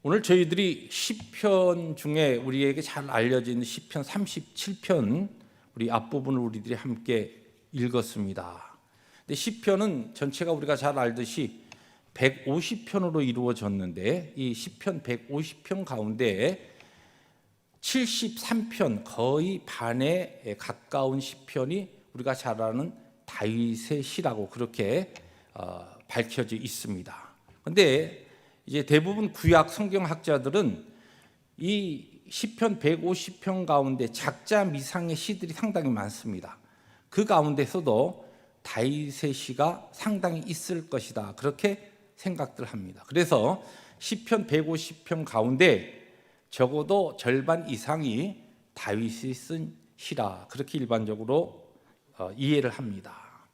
오늘 저희들이 시편 중에 우리에게 잘 알려져 있는 시편 37편 우리 앞부분을 우리들이 함께 읽었습니다. 근데 시편은 전체가 우리가 잘 알듯이 150편으로 이루어졌는데 이 시편 150편 가운데 73편 거의 반에 가까운 시편이 우리가 잘 아는 다윗의 시라고 그렇게 밝혀져 있습니다. 그런데 이제 대부분 구약 성경학자들은 이 시편 150편 가운데 작자 미상의 시들이 상당히 많습니다. 그 가운데서도 다윗의 시가 상당히 있을 것이다 그렇게 생각들 합니다. 그래서 시편 150편 가운데 적어도 절반 이상이 다윗이 쓴 시라 그렇게 일반적으로 이해를 합니다.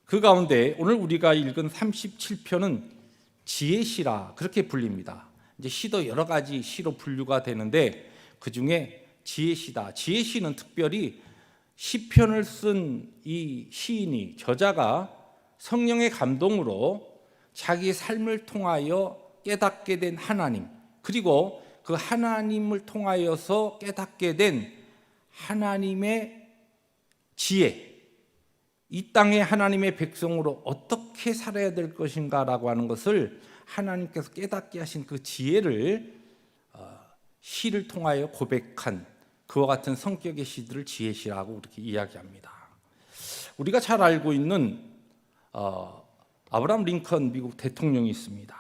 그 가운데 오늘 우리가 읽은 37편은 지혜시라 그렇게 불립니다. 이제 시도 여러 가지 시로 분류가 되는데 그 중에 지혜시다. 지혜시는 특별히 시편을 쓴 이 시인이 저자가 성령의 감동으로 자기 삶을 통하여 깨닫게 된 하나님, 그리고 그 하나님을 통하여서 깨닫게 된 하나님의 지혜, 이 땅에 하나님의 백성으로 어떻게 살아야 될 것인가라고 하는 것을 하나님께서 깨닫게 하신 그 지혜를 시를 통하여 고백한 그와 같은 성격의 시들을 지혜시라고 그렇게 이야기합니다. 우리가 잘 알고 있는 아브라함 링컨 미국 대통령이 있습니다.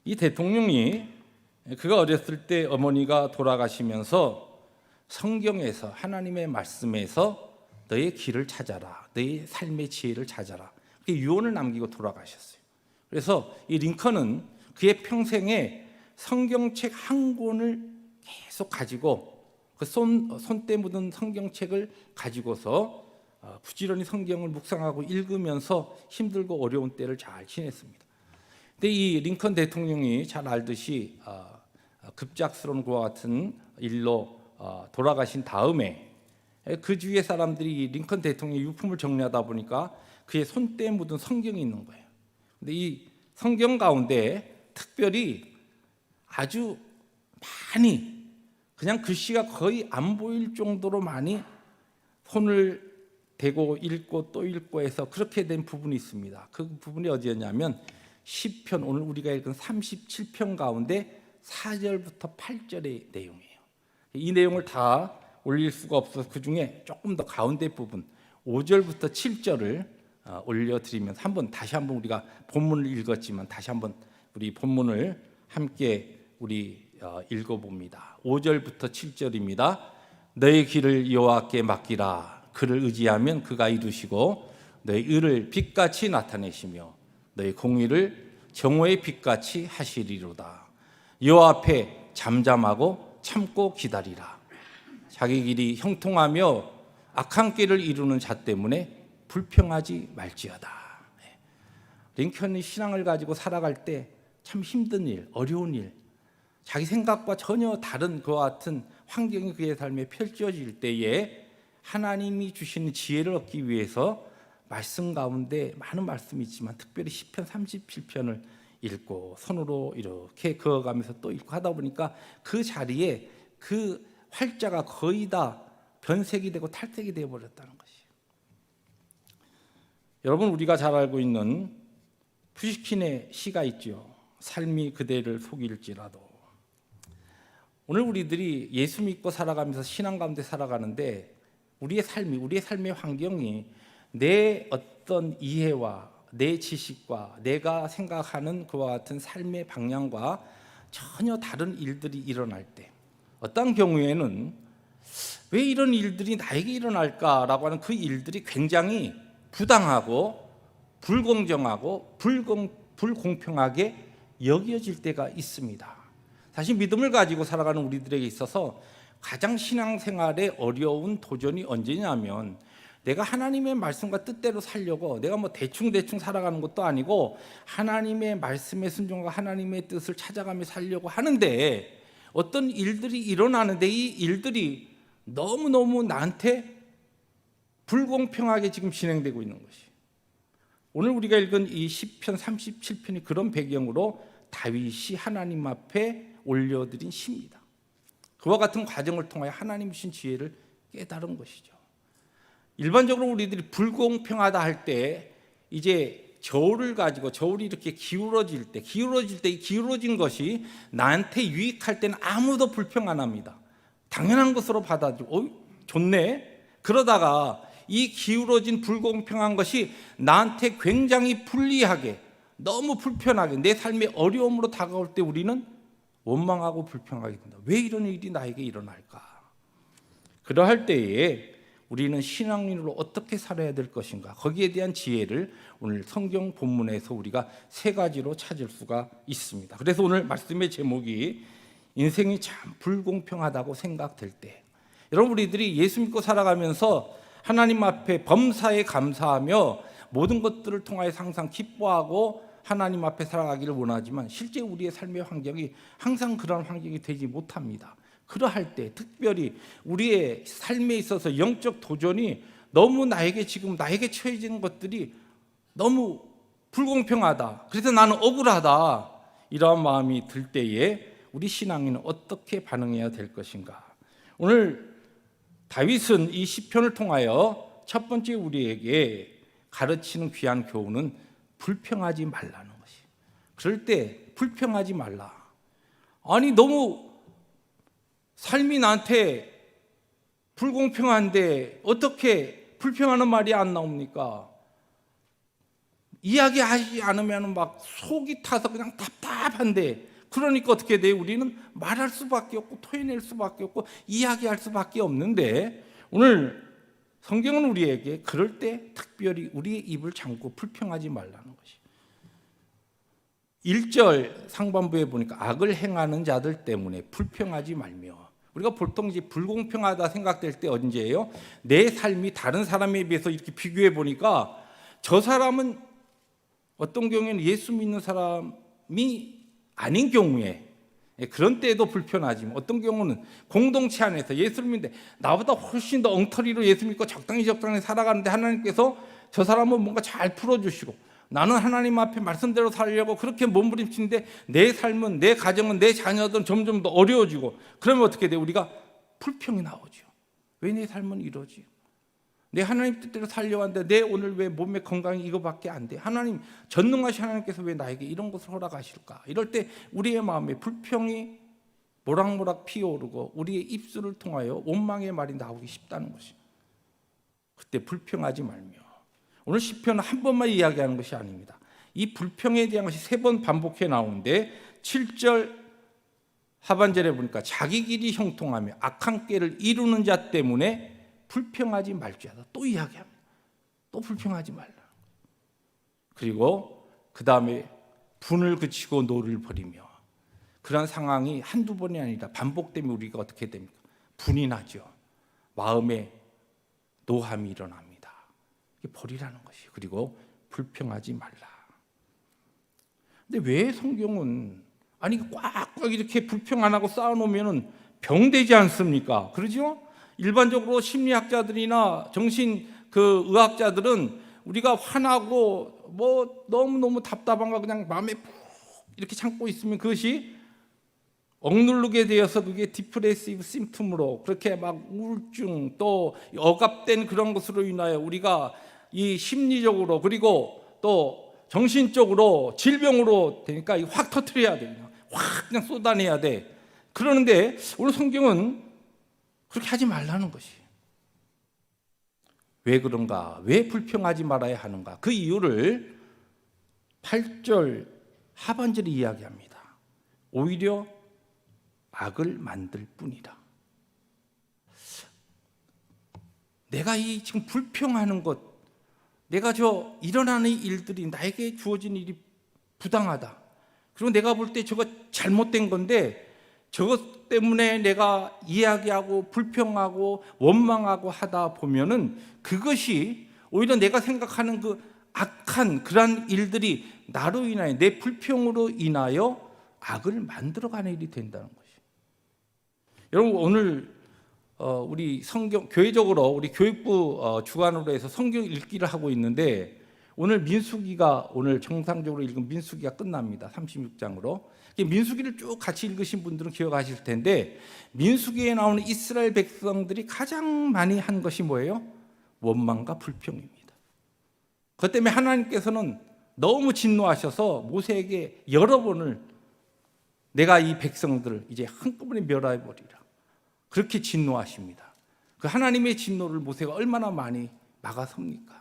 이 대통령이 그가 어렸을 때 어머니가 돌아가시면서 성경에서 하나님의 말씀에서 너의 길을 찾아라, 너의 삶의 지혜를 찾아라, 그렇게 유언을 남기고 돌아가셨어요. 그래서 이 링컨은 그의 평생에 성경책 한 권을 계속 가지고 그 손때 묻은 성경책을 가지고서 부지런히 성경을 묵상하고 읽으면서 힘들고 어려운 때를 잘 지냈습니다. 근데 이 링컨 대통령이 잘 알듯이 급작스러운 그와 같은 일로 돌아가신 다음에 그 주위의 사람들이 링컨 대통령의 유품을 정리하다 보니까 그의 손때에 묻은 성경이 있는 거예요. 근데 이 성경 가운데 특별히 아주 많이 그냥 글씨가 거의 안 보일 정도로 많이 손을 대고 읽고 또 읽고 해서 그렇게 된 부분이 있습니다. 그 부분이 어디였냐면 시편, 오늘 우리가 읽은 37편 가운데 4절부터 8절의 내용이에요. 이 내용을 다 올릴 수가 없어서 그 중에 조금 더 가운데 부분 5절부터 7절을 올려드리면서 다시 한번 우리가 본문을 읽었지만 다시 한번 우리 본문을 함께 우리 읽어봅니다. 5절부터 7절입니다. 너의 길을 여호와께 맡기라. 그를 의지하면 그가 이루시고 너의 의를 빛같이 나타내시며 너의 공의를 정오의 빛같이 하시리로다. 여호와 앞에 잠잠하고 참고 기다리라. 자기 길이 형통하며 악한 길을 이루는 자 때문에 불평하지 말지어다. 링컨이 신앙을 가지고 살아갈 때 참 힘든 일, 어려운 일, 자기 생각과 전혀 다른 그와 같은 환경이 그의 삶에 펼쳐질 때에 하나님이 주시는 지혜를 얻기 위해서 말씀 가운데 많은 말씀이 있지만 특별히 시편 37편을 읽고 손으로 이렇게 그어가면서 또 읽고 하다 보니까 그 자리에 그 활자가 거의 다 변색이 되고 탈색이 되어버렸다는 것이에요. 여러분, 우리가 잘 알고 있는 푸시킨의 시가 있죠. 삶이 그대를 속일지라도. 오늘 우리들이 예수 믿고 살아가면서 신앙 가운데 살아가는데 우리의 삶의 환경이 내 어떤 이해와 내 지식과 내가 생각하는 그와 같은 삶의 방향과 전혀 다른 일들이 일어날 때, 어떤 경우에는 왜 이런 일들이 나에게 일어날까라고 하는 그 일들이 굉장히 부당하고 불공정하고 불공평하게 여겨질 때가 있습니다. 사실 믿음을 가지고 살아가는 우리들에게 있어서 가장 신앙생활에 어려운 도전이 언제냐면 내가 하나님의 말씀과 뜻대로 살려고 내가 대충 살아가는 것도 아니고 하나님의 말씀에 순종하고 하나님의 뜻을 찾아가며 살려고 하는데 어떤 일들이 일어나는데 이 일들이 너무너무 나한테 불공평하게 지금 진행되고 있는 것이. 오늘 우리가 읽은 이 시편 37편이 그런 배경으로 다윗이 하나님 앞에 올려드린 시입니다. 그와 같은 과정을 통하여 하나님 주신 지혜를 깨달은 것이죠. 일반적으로 우리들이 불공평하다 할 때 이제 저울을 가지고 저울이 이렇게 기울어질 때 이 기울어진 것이 나한테 유익할 때는 아무도 불평 안 합니다. 당연한 것으로 받아들이고 좋네. 그러다가 이 기울어진 불공평한 것이 나한테 굉장히 불리하게 너무 불편하게 내 삶의 어려움으로 다가올 때 우리는 원망하고 불평하게 된다. 왜 이런 일이 나에게 일어날까? 그러할 때에 우리는 신앙인으로 어떻게 살아야 될 것인가? 거기에 대한 지혜를 오늘 성경 본문에서 우리가 세 가지로 찾을 수가 있습니다. 그래서 오늘 말씀의 제목이 인생이 참 불공평하다고 생각될 때, 여러분 우리들이 예수 믿고 살아가면서 하나님 앞에 범사에 감사하며 모든 것들을 통하여 항상 기뻐하고 하나님 앞에 살아가기를 원하지만 실제 우리의 삶의 환경이 항상 그런 환경이 되지 못합니다. 그러할 때 특별히 우리의 삶에 있어서 영적 도전이 너무 나에게 처해지는 것들이 너무 불공평하다. 그래서 나는 억울하다. 이러한 마음이 들 때에 우리 신앙인은 어떻게 반응해야 될 것인가? 오늘 다윗은 이 시편을 통하여 첫 번째 우리에게 가르치는 귀한 교훈은 불평하지 말라는 것이. 그럴 때 불평하지 말라. 아니 너무 삶이 나한테 불공평한데 어떻게 불평하는 말이 안 나옵니까? 이야기하지 않으면 막 속이 타서 그냥 답답한데, 그러니까 어떻게 돼요? 우리는 말할 수밖에 없고 토해낼 수밖에 없고 이야기할 수밖에 없는데, 오늘 성경은 우리에게 그럴 때 특별히 우리의 입을 잠고 불평하지 말라는 것이. 1절 상반부에 보니까 악을 행하는 자들 때문에 불평하지 말며, 우리가 보통 이제 불공평하다 생각될 때 언제예요? 내 삶이 다른 사람에 비해서 이렇게 비교해 보니까 저 사람은 어떤 경우에는 예수 믿는 사람이 아닌 경우에 그런 때에도 불편하지만, 어떤 경우는 공동체 안에서 예수를 믿는데 나보다 훨씬 더 엉터리로 예수 믿고 적당히 살아가는데 하나님께서 저 사람은 뭔가 잘 풀어주시고 나는 하나님 앞에 말씀대로 살려고 그렇게 몸부림치는데 내 삶은, 내 가정은, 내 자녀들은 점점 더 어려워지고, 그러면 어떻게 돼요? 우리가 불평이 나오죠. 왜 내 삶은 이러지? 내 하나님 뜻대로 살려왔는데 내 오늘 왜 몸의 건강이 이거밖에 안 돼? 하나님, 전능하신 하나님께서 왜 나에게 이런 것을 허락하실까? 이럴 때 우리의 마음에 불평이 모락모락 피어오르고 우리의 입술을 통하여 원망의 말이 나오기 쉽다는 것이. 그때 불평하지 말며. 오늘 시편은 한 번만 이야기하는 것이 아닙니다. 이 불평에 대한 것이 3번 반복해 나오는데 7절 하반절에 보니까 자기 길이 형통하며 악한 꾀를 이루는 자 때문에 불평하지 말지어다. 또 이야기합니다. 또 불평하지 말라. 그리고 그 다음에 분을 그치고 노를 버리며, 그런 상황이 한두 번이 아니라 반복되면 우리가 어떻게 됩니까? 분이 나죠. 마음에 노함이 일어납니다. 이게 버리라는 것이. 그리고 불평하지 말라. 근데 왜 성경은 아니 꽉꽉 이렇게 불평 안 하고 쌓아놓으면 병되지 않습니까? 그러죠? 일반적으로 심리학자들이나 정신 의학자들은 우리가 화나고 뭐 너무너무 답답한 거 그냥 마음에 푹 이렇게 참고 있으면 그것이 억누르게 되어서 그게 디프레시브 심텀으로 그렇게 막 우울증 또 억압된 그런 것으로 인하여 우리가 이 심리적으로 그리고 또 정신적으로 질병으로 되니까 확 터뜨려야 돼. 확 그냥 쏟아내야 돼. 그러는데 오늘 성경은 그렇게 하지 말라는 것이. 왜 그런가? 왜 불평하지 말아야 하는가? 그 이유를 8절 하반절에 이야기합니다. 오히려 악을 만들 뿐이라. 내가 이 지금 불평하는 것, 내가 일어나는 일들이 나에게 주어진 일이 부당하다. 그리고 내가 볼 때 저거 잘못된 건데 저것 때문에 내가 이야기하고 불평하고 원망하고 하다 보면은 그것이 오히려 내가 생각하는 그 악한 그러한 일들이 나로 인하여 내 불평으로 인하여 악을 만들어가는 일이 된다는 것이. 여러분 오늘 우리 성경 교회적으로 우리 교육부 주관으로 해서 성경 읽기를 하고 있는데 오늘 민수기가 오늘 정상적으로 읽은 민수기가 끝납니다. 36장으로. 민수기를 쭉 같이 읽으신 분들은 기억하실 텐데 민수기에 나오는 이스라엘 백성들이 가장 많이 한 것이 뭐예요? 원망과 불평입니다. 그것 때문에 하나님께서는 너무 진노하셔서 모세에게 여러 번을 내가 이 백성들을 이제 한꺼번에 멸해버리라 그렇게 진노하십니다. 그 하나님의 진노를 모세가 얼마나 많이 막아섭니까?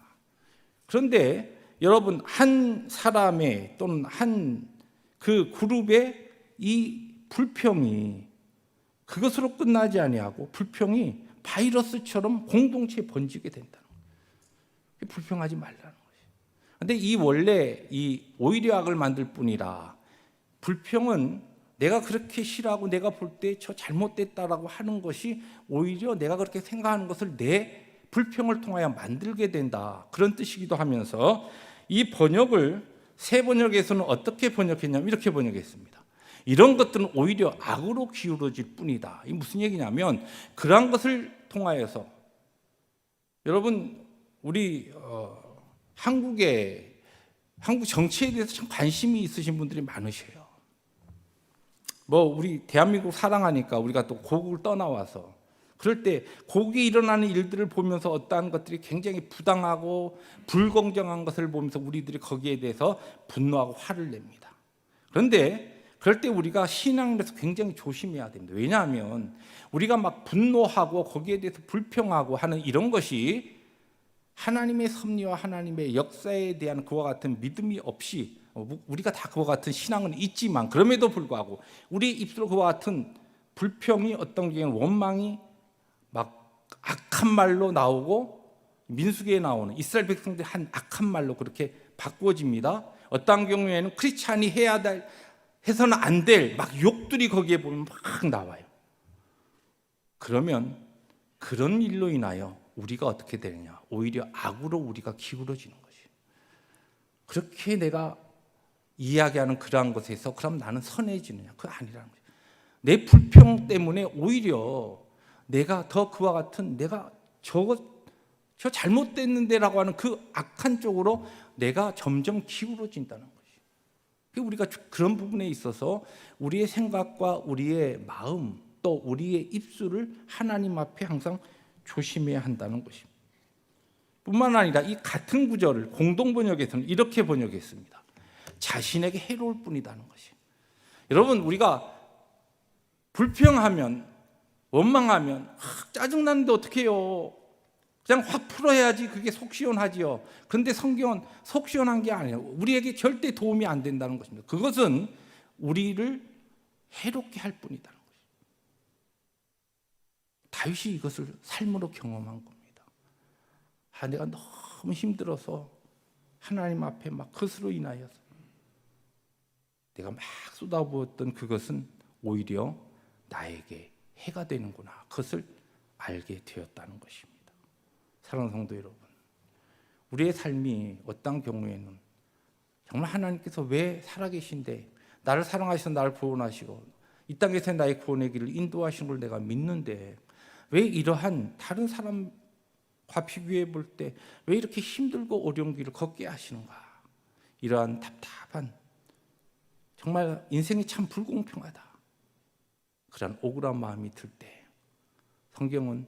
그런데 여러분 한 사람의 또는 한 그 그룹의 이 불평이 그것으로 끝나지 아니하고 불평이 바이러스처럼 공동체에 번지게 된다는 거예요. 불평하지 말라는 거예요. 그런데 이 원래 이 오히려 악을 만들 뿐이라 불평은 내가 그렇게 싫어하고 내가 볼 때 저 잘못됐다라고 하는 것이 오히려 내가 그렇게 생각하는 것을 내 불평을 통하여 만들게 된다. 그런 뜻이기도 하면서 이 번역을 새 번역에서는 어떻게 번역했냐면 이렇게 번역했습니다. 이런 것들은 오히려 악으로 기울어질 뿐이다. 이 무슨 얘기냐면 그러한 것을 통하여서 여러분 우리 한국 정치에 대해서 참 관심이 있으신 분들이 많으셔요. 뭐 우리 대한민국 사랑하니까 우리가 또 고국을 떠나와서 그럴 때 거기에 일어나는 일들을 보면서 어떠한 것들이 굉장히 부당하고 불공정한 것을 보면서 우리들이 거기에 대해서 분노하고 화를 냅니다. 그런데 그럴 때 우리가 신앙에서 굉장히 조심해야 됩니다. 왜냐하면 우리가 막 분노하고 거기에 대해서 불평하고 하는 이런 것이 하나님의 섭리와 하나님의 역사에 대한 그와 같은 믿음이 없이 우리가 다 그와 같은 신앙은 있지만 그럼에도 불구하고 우리 입술로 그와 같은 불평이 어떤 경우에는 원망이 막 악한 말로 나오고 민수기에 나오는 이스라엘 백성들이 한 악한 말로 그렇게 바꾸어집니다. 어떤 경우에는 크리스찬이 해야 될 해서는 안 될 막 욕들이 거기에 보면 막 나와요. 그러면 그런 일로 인하여 우리가 어떻게 되느냐? 오히려 악으로 우리가 기울어지는 것이에요. 그렇게 내가 이야기하는 그러한 것에서 그럼 나는 선해지느냐? 그거 아니라는 거예요. 내 불평 때문에 오히려 내가 더 그와 같은 내가 저 잘못됐는데라고 하는 그 악한 쪽으로 내가 점점 기울어진다는 것이에요. 우리가 그런 부분에 있어서 우리의 생각과 우리의 마음 또 우리의 입술을 하나님 앞에 항상 조심해야 한다는 것입니다. 뿐만 아니라 이 같은 구절을 공동번역에서는 이렇게 번역했습니다. 자신에게 해로울 뿐이라는 것이에요. 여러분 우리가 불평하면 원망하면 짜증나는데 어떻게 해요? 그냥 확 풀어야지 그게 속 시원하지요. 그런데 성경은 속 시원한 게 아니에요. 우리에게 절대 도움이 안 된다는 것입니다. 그것은 우리를 해롭게 할 뿐이다는 것이죠. 다윗이 이것을 삶으로 경험한 겁니다. 내가 너무 힘들어서 하나님 앞에 막 그것으로 인하여서 내가 막 쏟아부었던 그것은 오히려 나에게 해가 되는구나. 그것을 알게 되었다는 것입니다. 사랑하는 성도 여러분, 우리의 삶이 어떤 경우에는 정말 하나님께서 왜 살아계신데 나를 사랑하셔서 나를 구원하시고 이 땅에서 나의 구원의 길을 인도하신 걸 내가 믿는데 왜 이러한 다른 사람과 비교해 볼 때 왜 이렇게 힘들고 어려운 길을 걷게 하시는가? 이러한 답답한 정말 인생이 참 불공평하다. 그런 억울한 마음이 들 때 성경은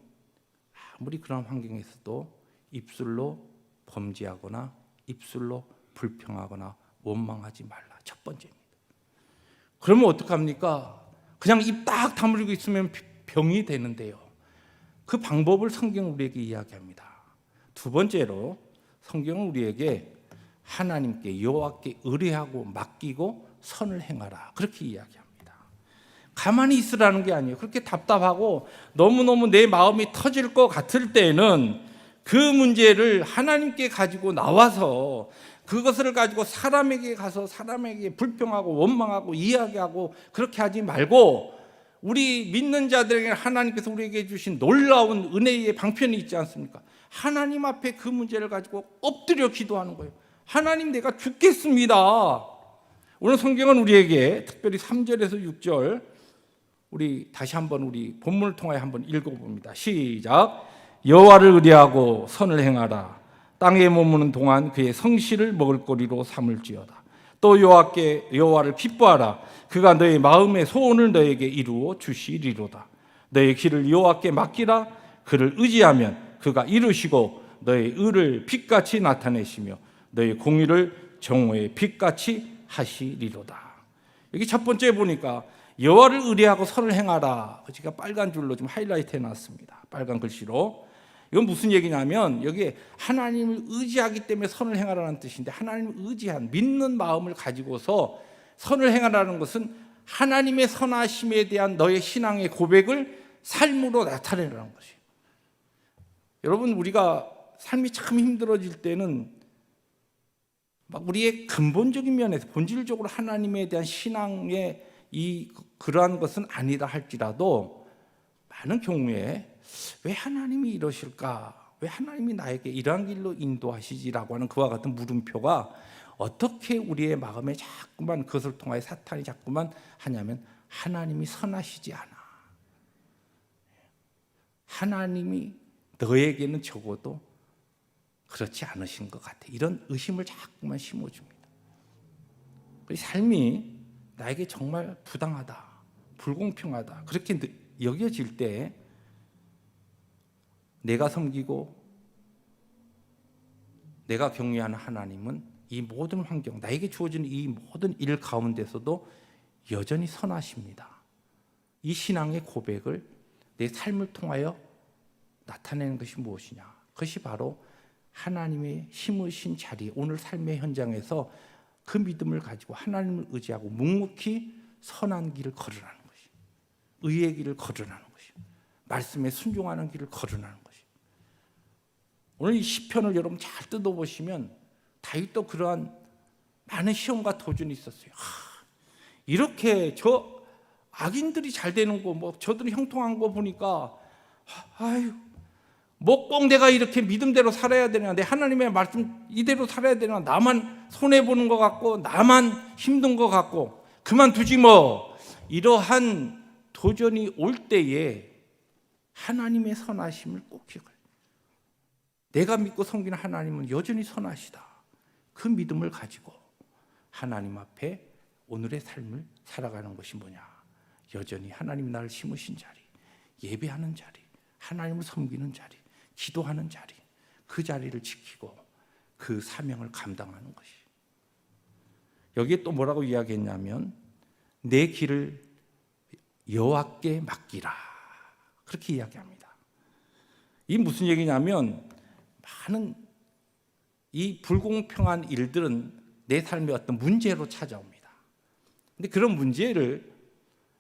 아무리 그런 환경에서도 입술로 범죄하거나 입술로 불평하거나 원망하지 말라. 첫 번째입니다. 그러면 어떡합니까? 그냥 입 딱 다물고 있으면 병이 되는데요. 그 방법을 성경은 우리에게 이야기합니다. 두 번째로 성경은 우리에게 하나님께 여호와께 의뢰하고 맡기고 선을 행하라. 그렇게 이야기합니다. 가만히 있으라는 게 아니에요. 그렇게 답답하고 너무너무 내 마음이 터질 것 같을 때는 그 문제를 하나님께 가지고 나와서 그것을 가지고 사람에게 가서 사람에게 불평하고 원망하고 이야기하고 그렇게 하지 말고 우리 믿는 자들에게 하나님께서 우리에게 주신 놀라운 은혜의 방편이 있지 않습니까? 하나님 앞에 그 문제를 가지고 엎드려 기도하는 거예요. 하나님 내가 죽겠습니다. 오늘 성경은 우리에게 특별히 3절에서 6절 우리 다시 한번 우리 본문을 통하여 한번 읽어봅니다. 시작. 여호와를 의뢰하고 선을 행하라. 땅에 머무는 동안 그의 성실을 먹을거리로 삼을지어다. 또 여호와를 기뻐하라. 그가 너의 마음의 소원을 너에게 이루어 주시리로다. 너의 길을 여호와께 맡기라. 그를 의지하면 그가 이루시고 너의 의를 빛같이 나타내시며 너의 공의를 정오의 빛같이 하시리로다. 여기 첫 번째 보니까 여호와를 의뢰하고 선을 행하라. 제가 빨간 줄로 좀 하이라이트 해놨습니다. 빨간 글씨로. 이건 무슨 얘기냐면 여기에 하나님을 의지하기 때문에 선을 행하라는 뜻인데, 하나님을 의지한 믿는 마음을 가지고서 선을 행하라는 것은 하나님의 선하심에 대한 너의 신앙의 고백을 삶으로 나타내라는 것이에요. 여러분, 우리가 삶이 참 힘들어질 때는 막 우리의 근본적인 면에서 본질적으로 하나님에 대한 신앙의 그러한 것은 아니다 할지라도 많은 경우에 왜 하나님이 이러실까? 왜 하나님이 나에게 이러한 길로 인도하시지라고 하는 그와 같은 물음표가 어떻게 우리의 마음에 자꾸만 그것을 통하여 사탄이 자꾸만 하냐면 하나님이 선하시지 않아. 하나님이 너에게는 적어도 그렇지 않으신 것 같아. 이런 의심을 자꾸만 심어줍니다. 우리 삶이 나에게 정말 부당하다, 불공평하다 그렇게 여겨질 때 내가 섬기고 내가 경외하는 하나님은 이 모든 환경, 나에게 주어지는 이 모든 일 가운데서도 여전히 선하십니다. 이 신앙의 고백을 내 삶을 통하여 나타내는 것이 무엇이냐? 그것이 바로 하나님의 심으신 자리, 오늘 삶의 현장에서 그 믿음을 가지고 하나님을 의지하고 묵묵히 선한 길을 걸으라는 것이, 의의 길을 걸으라는 것이, 말씀에 순종하는 길을 걸으라는 것이. 오늘 이 시편을 여러분 잘 뜯어보시면 다윗도 그러한 많은 시험과 도전이 있었어요. 이렇게 저 악인들이 잘 되는 거, 뭐 저들이 형통한 거 보니까 아유, 뭐 꼭 내가 이렇게 믿음대로 살아야 되나, 내 하나님의 말씀 이대로 살아야 되나, 나만 손해보는 것 같고 나만 힘든 것 같고 그만두지 뭐, 이러한 도전이 올 때에 하나님의 선하심을 꼭 기억해요. 내가 믿고 섬기는 하나님은 여전히 선하시다. 그 믿음을 가지고 하나님 앞에 오늘의 삶을 살아가는 것이 뭐냐? 여전히 하나님 나를 심으신 자리, 예배하는 자리, 하나님을 섬기는 자리, 기도하는 자리, 그 자리를 지키고 그 사명을 감당하는 것이. 여기에 또 뭐라고 이야기했냐면 내 길을 여호와께 맡기라, 그렇게 이야기합니다. 이 무슨 얘기냐면 많은 이 불공평한 일들은 내 삶의 어떤 문제로 찾아옵니다. 근데 그런 문제를,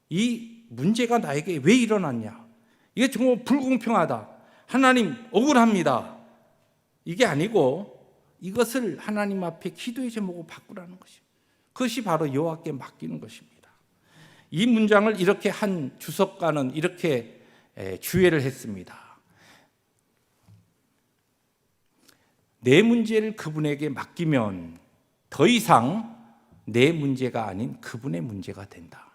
이 문제가 나에게 왜 일어났냐, 이게 정말 불공평하다, 하나님 억울합니다, 이게 아니고 이것을 하나님 앞에 기도의 제목으로 바꾸라는 것이에요. 그것이 바로 여호와께 맡기는 것입니다. 이 문장을 이렇게 한 주석가는 이렇게 주해를 했습니다. 내 문제를 그분에게 맡기면 더 이상 내 문제가 아닌 그분의 문제가 된다.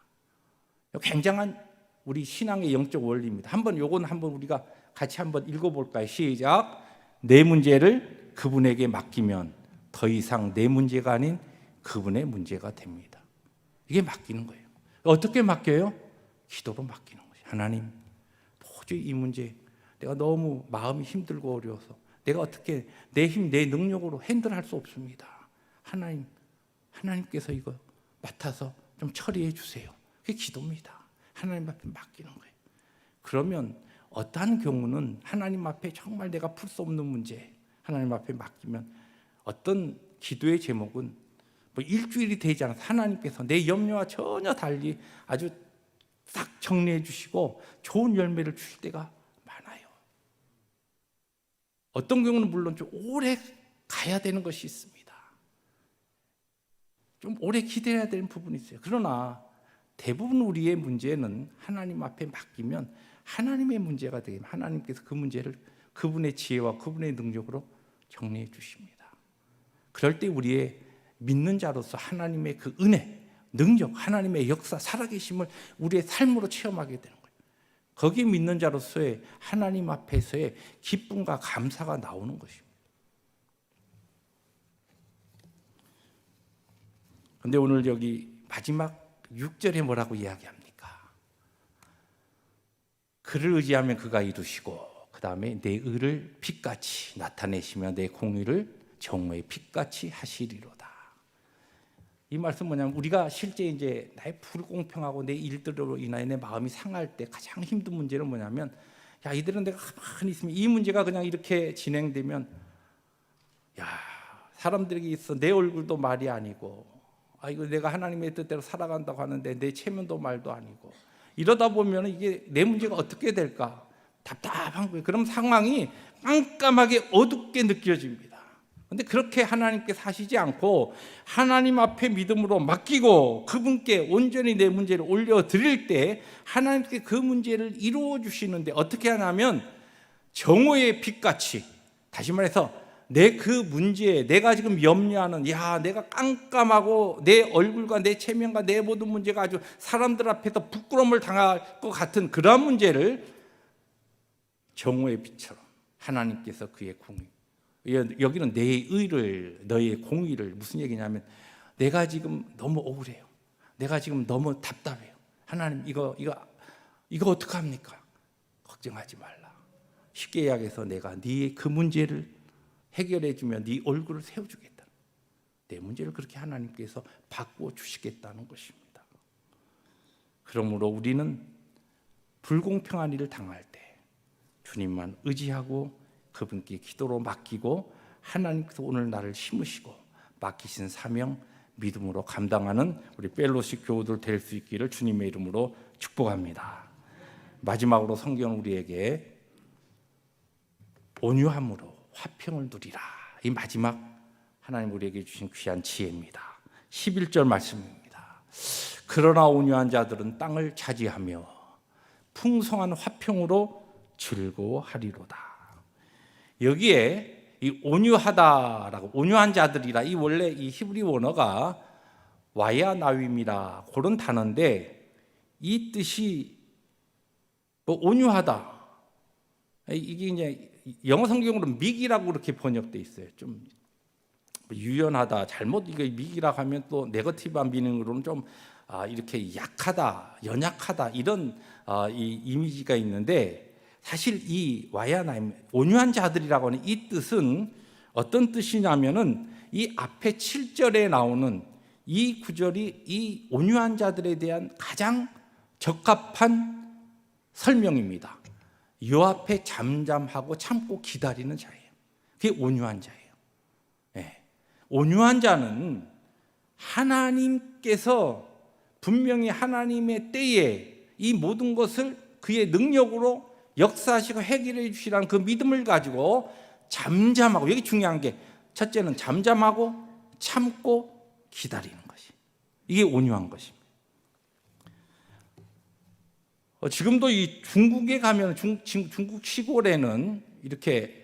굉장한 우리 신앙의 영적 원리입니다. 요건 한번 우리가 같이 한번 읽어볼까요? 시작. 내 문제를 그분에게 맡기면 더 이상 내 문제가 아닌 그분의 문제가 됩니다. 이게 맡기는 거예요. 어떻게 맡겨요? 기도로 맡기는 거예요. 하나님, 도저히 이 문제 내가 너무 마음이 힘들고 어려워서 내가 어떻게 내 힘, 내 능력으로 핸들할 수 없습니다. 하나님께서 이거 맡아서 좀 처리해 주세요. 그게 기도입니다. 하나님 앞에 맡기는 거예요. 그러면 어떠한 경우는 하나님 앞에 정말 내가 풀 수 없는 문제 하나님 앞에 맡기면 어떤 기도의 제목은 뭐 일주일이 되지 않아서 하나님께서 내 염려와 전혀 달리 아주 싹 정리해 주시고 좋은 열매를 주실 때가 많아요. 어떤 경우는 물론 좀 오래 가야 되는 것이 있습니다. 좀 오래 기다려야 되는 부분이 있어요. 그러나 대부분 우리의 문제는 하나님 앞에 맡기면 하나님의 문제가 되면 하나님께서 그 문제를 그분의 지혜와 그분의 능력으로 정리해 주십니다. 그럴 때 우리의 믿는 자로서 하나님의 그 은혜, 능력, 하나님의 역사, 살아계심을 우리의 삶으로 체험하게 되는 거예요. 거기에 믿는 자로서의 하나님 앞에서의 기쁨과 감사가 나오는 것입니다. 근데 오늘 여기 마지막 6절에 뭐라고 이야기합니까? 그를 의지하면 그가 이루시고 그 다음에 내 의를 빛같이 나타내시며 내 공의를 정오의 빛같이 하시리로다. 이 말씀 뭐냐면 우리가 실제 이제 나의 불공평하고 내 일들로 인하여 내 마음이 상할 때 가장 힘든 문제는 뭐냐면, 야, 이들은 내가 가만히 있으면 이 문제가 그냥 이렇게 진행되면, 야, 사람들에게 있어 내 얼굴도 말이 아니고, 아, 이거 내가 하나님의 뜻대로 살아간다고 하는데 내 체면도 말도 아니고, 이러다 보면 이게 내 문제가 어떻게 될까 답답한 거예요. 그럼 상황이 깜깜하게 어둡게 느껴집니다. 근데 그렇게 하나님께서 하시지 않고 하나님 앞에 믿음으로 맡기고 그분께 온전히 내 문제를 올려드릴 때 하나님께 그 문제를 이루어 주시는데, 어떻게 하냐면 정오의 빛같이, 다시 말해서 내 그 문제에 내가 지금 염려하는, 야, 내가 깜깜하고 내 얼굴과 내 체면과 내 모든 문제가 아주 사람들 앞에서 부끄러움을 당할 것 같은 그러한 문제를 정오의 빛처럼 하나님께서 그의 공의, 여기는 내 의를, 너의 공의를, 무슨 얘기냐면 내가 지금 너무 억울해요, 내가 지금 너무 답답해요, 하나님 이거 어떡합니까? 걱정하지 말라. 쉽게 이야기해서 내가 네 그 문제를 해결해 주면 네 얼굴을 세워주겠다. 내 문제를 그렇게 하나님께서 바꾸어 주시겠다는 것입니다. 그러므로 우리는 불공평한 일을 당할 때 주님만 의지하고 그분께 기도로 맡기고 하나님께서 오늘 나를 심으시고 맡기신 사명 믿음으로 감당하는 우리 펠로십 교우들 될 수 있기를 주님의 이름으로 축복합니다. 마지막으로 성경은 우리에게 온유함으로 화평을 누리라, 이 마지막 하나님 우리에게 주신 귀한 지혜입니다. 11절 말씀입니다. 그러나 온유한 자들은 땅을 차지하며 풍성한 화평으로 즐거워하리로다. 여기에 이 온유하다라고, 온유한 자들이라, 이 원래 이 히브리 원어가 와야나임이라 그런 단어인데, 이 뜻이 뭐 온유하다, 이게 이제 영어 성경으로 meek이라고 그렇게 번역돼 있어요. 좀 유연하다, 잘못 이거 meek이라고 하면 또 네거티브한 미닝으로는 좀 이렇게 약하다, 연약하다, 이런 이 이미지가 있는데, 사실 이 와야나임, 온유한 자들이라고 하는 이 뜻은 어떤 뜻이냐면은 이 앞에 7절에 나오는 이 구절이 이 온유한 자들에 대한 가장 적합한 설명입니다. 요 앞에 잠잠하고 참고 기다리는 자예요. 그게 온유한 자예요. 네. 온유한 자는 하나님께서 분명히 하나님의 때에 이 모든 것을 그의 능력으로 역사하시고 해결해 주시라는 그 믿음을 가지고 잠잠하고, 여기 중요한 게 첫째는 잠잠하고 참고 기다리는 것이, 이게 온유한 것입니다. 지금도 이 중국에 가면 중국 시골에는 이렇게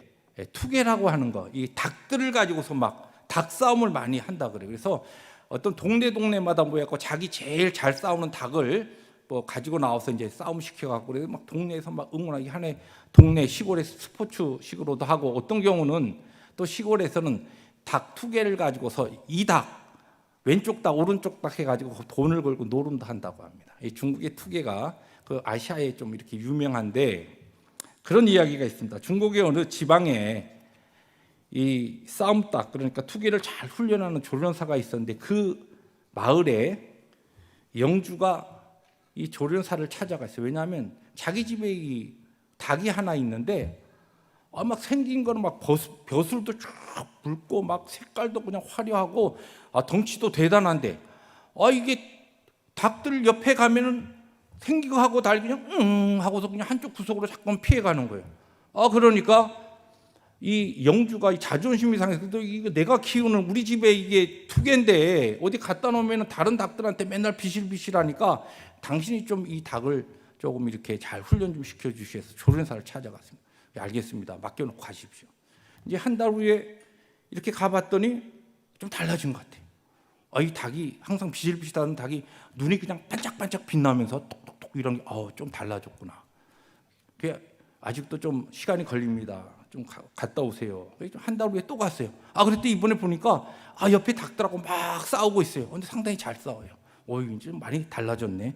투게라고 하는 거, 이 닭들을 가지고서 막 닭 싸움을 많이 한다 그래요. 그래서 어떤 동네마다 모여갖고 자기 제일 잘 싸우는 닭을 뭐 가지고 나와서 이제 싸움 시켜갖고 그래서 막 동네에서 막 응원하기, 하나의 동네 시골에서 스포츠식으로도 하고, 어떤 경우는 또 시골에서는 닭 투게를 가지고서 이 닭 왼쪽 닭 오른쪽 닭 해가지고 돈을 걸고 노름도 한다고 합니다. 이 중국의 투게가 그 아시아에 좀 이렇게 유명한데, 그런 이야기가 있습니다. 중국의 어느 지방에 이 싸움닭, 그러니까 투게를 잘 훈련하는 조련사가 있었는데, 그 마을에 영주가 이 조련사를 찾아갔어요. 왜냐하면 자기 집에 이 닭이 하나 있는데 막 생긴 거는 막 벼슬도 쭉 붉고 막 색깔도 그냥 화려하고 덩치도 대단한데, 이게 닭들 옆에 가면은 생긴 거 하고 달 그냥 하고서 그냥 한쪽 구석으로 자꾸 피해가는 거예요. 그러니까 이 영주가 이 자존심이 상해서, 이거 내가 키우는 우리 집에 이게 투게인데 어디 갖다 놓으면 다른 닭들한테 맨날 비실비실하니까 당신이 좀 이 닭을 조금 이렇게 잘 훈련 좀 시켜주셔서 조련사를 찾아갔습니다. 알겠습니다, 맡겨놓고 가십시오. 이제 한 달 후에 이렇게 가봤더니 좀 달라진 것 같아요. 이 닭이 항상 비실비실하던 닭이 눈이 그냥 반짝반짝 빛나면서 똑똑똑 이런 게 좀 달라졌구나. 그게 아직도 좀 시간이 걸립니다. 좀 갔다 오세요. 한 달 후에 또 갔어요. 그랬더니 이번에 보니까 옆에 닭들하고 막 싸우고 있어요. 근데 상당히 잘 싸워요. 이제 많이 달라졌네.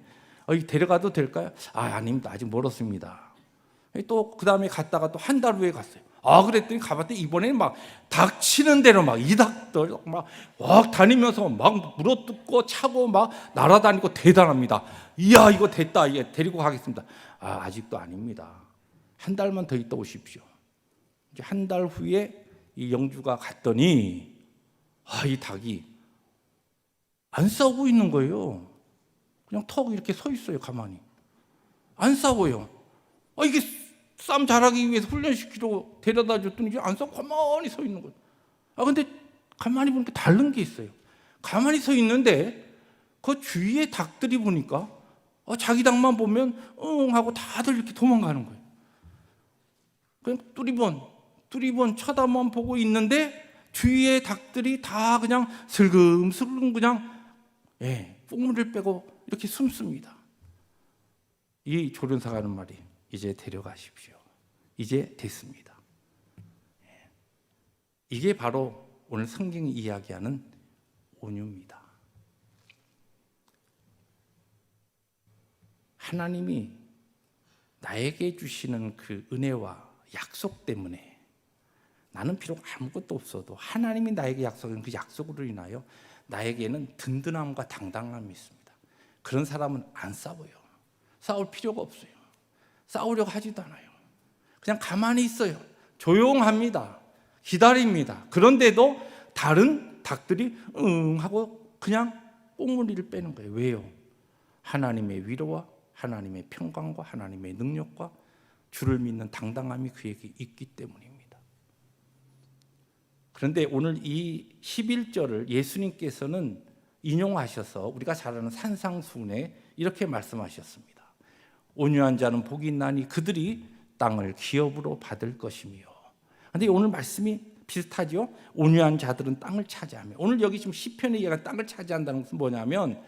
데려가도 될까요? 아닙니다. 아직 멀었습니다. 또 그 다음에 갔다가 또 한 달 후에 갔어요. 그랬더니 가봤더니 이번에는 막 닭 치는 대로 막 이 닭들 막 다니면서 막 물어뜯고 차고 막 날아다니고 대단합니다. 이야, 이거 됐다. 이게 데리고 가겠습니다. 아직도 아닙니다. 한 달만 더 있다 오십시오. 이제 한 달 후에 이 영주가 갔더니 이 닭이 안 싸우고 있는 거예요. 그냥 턱 이렇게 서 있어요. 가만히 안 싸워요. 이게 싸움 잘하기 위해서 훈련시키려고 데려다 줬더니 이제 안 싸고 가만히 서 있는 거예요. 근데 가만히 보니까 다른 게 있어요. 가만히 서 있는데 그 주위에 닭들이 보니까 자기 닭만 보면 응 하고 다들 이렇게 도망가는 거예요. 그냥 뚜리번 쳐다만 보고 있는데 주위의 닭들이 다 그냥 슬금슬금 그냥 뽕물을 빼고 이렇게 숨습니다. 이 조련사가 하는 말이 이제 데려가십시오. 이제 됐습니다. 이게 바로 오늘 성경이 이야기하는 온유입니다. 하나님이 나에게 주시는 그 은혜와 약속 때문에 나는 비록 아무것도 없어도 하나님이 나에게 약속한 그 약속으로 인하여 나에게는 든든함과 당당함이 있습니다. 그런 사람은 안 싸워요. 싸울 필요가 없어요. 싸우려고 하지도 않아요. 그냥 가만히 있어요. 조용합니다. 기다립니다. 그런데도 다른 닭들이 응 하고 그냥 뽕무리를 빼는 거예요. 왜요? 하나님의 위로와 하나님의 평강과 하나님의 능력과 주를 믿는 당당함이 그에게 있기 때문입니다. 그런데 오늘 이 11절을 예수님께서는 인용하셔서 우리가 잘 아는 산상수훈에 이렇게 말씀하셨습니다. 온유한 자는 복이 있나니 그들이 땅을 기업으로 받을 것이며. 그런데 오늘 말씀이 비슷하죠? 온유한 자들은 땅을 차지하며. 오늘 여기 지금 시편에 얘기한 땅을 차지한다는 것은 뭐냐면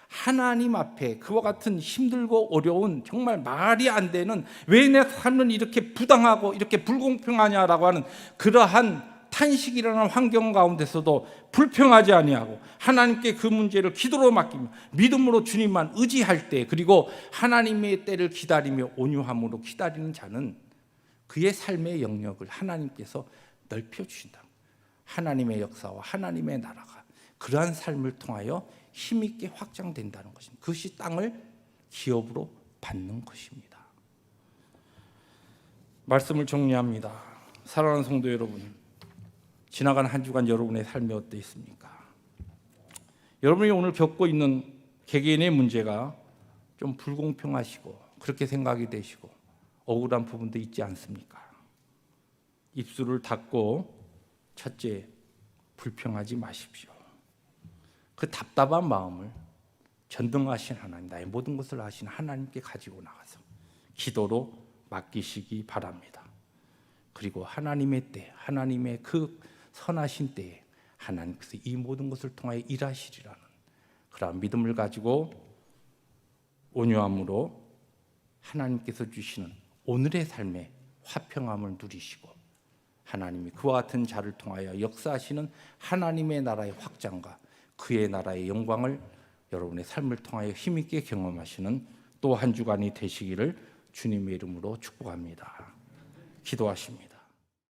하나님 앞에 그와 같은 힘들고 어려운 정말 말이 안 되는 왜 내 삶은 이렇게 부당하고 이렇게 불공평하냐라고 하는 그러한 탄식이 일어나는 환경 가운데서도 불평하지 아니하고 하나님께 그 문제를 기도로 맡기며 믿음으로 주님만 의지할 때, 그리고 하나님의 때를 기다리며 온유함으로 기다리는 자는 그의 삶의 영역을 하나님께서 넓혀주신다. 하나님의 역사와 하나님의 나라가 그러한 삶을 통하여 힘있게 확장된다는 것입니다. 그것이 땅을 기업으로 받는 것입니다. 말씀을 정리합니다. 사랑하는 성도 여러분, 지나간 한 주간 여러분의 삶이 어떠했습니까? 여러분이 오늘 겪고 있는 개개인의 문제가 좀 불공평하시고 그렇게 생각이 되시고 억울한 부분도 있지 않습니까? 입술을 닫고 첫째, 불평하지 마십시오. 그 답답한 마음을 전능하신 하나님, 나의 모든 것을 아시는 하나님께 가지고 나가서 기도로 맡기시기 바랍니다. 그리고 하나님의 때, 하나님의 그 선하신 때에 하나님께서 이 모든 것을 통하여 일하시리라는 그런 믿음을 가지고 온유함으로 하나님께서 주시는 오늘의 삶의 화평함을 누리시고 하나님이 그와 같은 자를 통하여 역사하시는 하나님의 나라의 확장과 그의 나라의 영광을 여러분의 삶을 통하여 힘있게 경험하시는 또 한 주간이 되시기를 주님의 이름으로 축복합니다. 기도하십니다.